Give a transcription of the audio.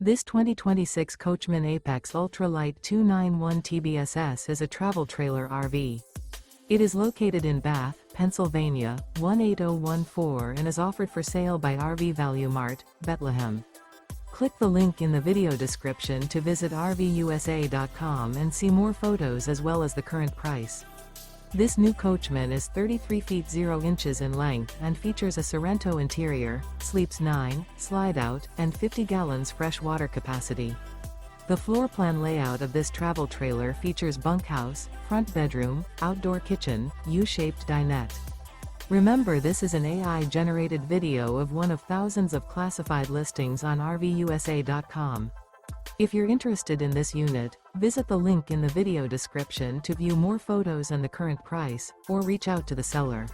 This 2026 Coachmen Apex Ultra-Lite 291 TBSS is a travel trailer RV. It is located in Bath, Pennsylvania, 18014 and is offered for sale by RV Value Mart, Behtlehem. Click the link in the video description to visit RVUSA.com and see more photos as well as the current price. This new Coachmen is 33 feet 0 inches in length and features a Sorrento interior, sleeps 9, slide-out, and 50 gallons fresh water capacity. The floor plan layout of this travel trailer features bunkhouse, front bedroom, outdoor kitchen, U-shaped dinette. Remember, this is an AI-generated video of one of thousands of classified listings on RVUSA.com. If you're interested in this unit, visit the link in the video description to view more photos and the current price, or reach out to the seller.